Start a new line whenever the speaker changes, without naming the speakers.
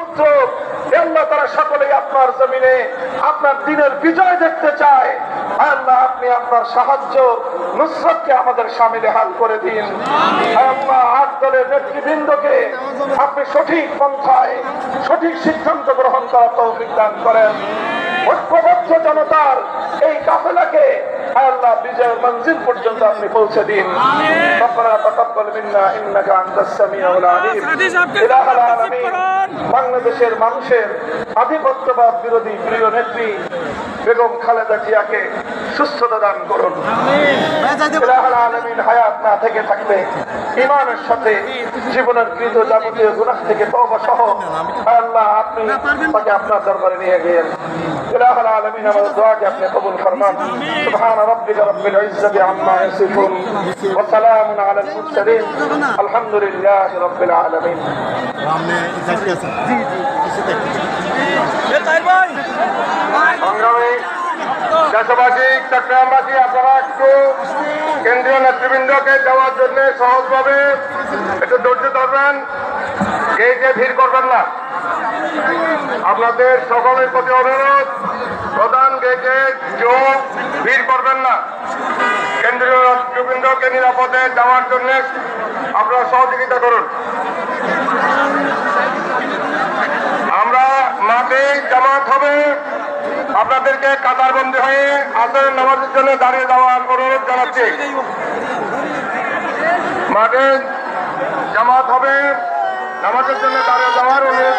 পুত্র আল্লাহ তারা সকলেই আপনার জমিনে আপনার দিনের বিজয় দেখতে চায়। আল্লাহ আপনি আপনার সাহায্য নুসরতকে আমাদের সামিলে হাল করে দিন। আল্লাহ 8 দলের নেতৃবৃন্দকে আপনি সঠিক পন্থায় সঠিক সিদ্ধান্ত গ্রহণ করার তৌফিক দান করেন। ঐক্যবদ্ধ জনতার এই কাফেলাকে আল্লাহ বিজয়ের মঞ্জিল পর্যন্ত আপনি পৌঁছে দিন। রব্বানা তাকাব্বাল মিন্না ইন্নাকা আনতাস সামিউল আলিম। ইলাহুল আলামিন, বাংলাদেশের মানুষের আধিপত্যবাদ বিরোধী প্রিয় নেত্রী বেগম খালেদা জিয়াকে সুস্থতা দান করুন। ইলাহুল আলামিন, হায়াত না থেকে থাকলে ঈমানের সাথে জীবনের কৃত যাবতীয় গুনাহ থেকে তওবা সহ আল্লাহ আপনি তাকে আপনার দরবারে নিয়ে গেলেন। ইলাহুল আলামিন, আমাদের দোয়াকে আপনি কবুল ফরমান। সুবহান রাব্বিকা রাব্বিল ইজ্জাতি আম্মা ইয়াসিফুন ওয়া সালামুন আলাল মুরসালিন আলহামদুলিল্লাহি রাব্বিল আলামিন। সংগ্রামী দেশবাসী, চট্টগ্রামবাসী, আপনারা একটু কেন্দ্রীয় নেতৃবৃন্দকে দেওয়ার জন্য সহজভাবে একটু ধৈর্য ধরবেন, গেটে ভিড় করবেন না। আপনাদের সকলের প্রতি অনুরোধ, প্রধান গেটে কেউ ভিড় করবেন না। কেন্দ্রীয় নেতৃবৃন্দকে নিরাপদে দেওয়ার জন্য আপনারা সহযোগিতা করুন। আমরা মাঠে জামাত হবে, আপনাদেরকে কাতারবন্দি হয়ে আসরের নামাজের জন্য দাঁড়িয়ে যাওয়ার অনুরোধ জানাচ্ছি। মাঠে জামাত হবে, নামাজের জন্য দাঁড়িয়ে যাওয়ার অনুরোধ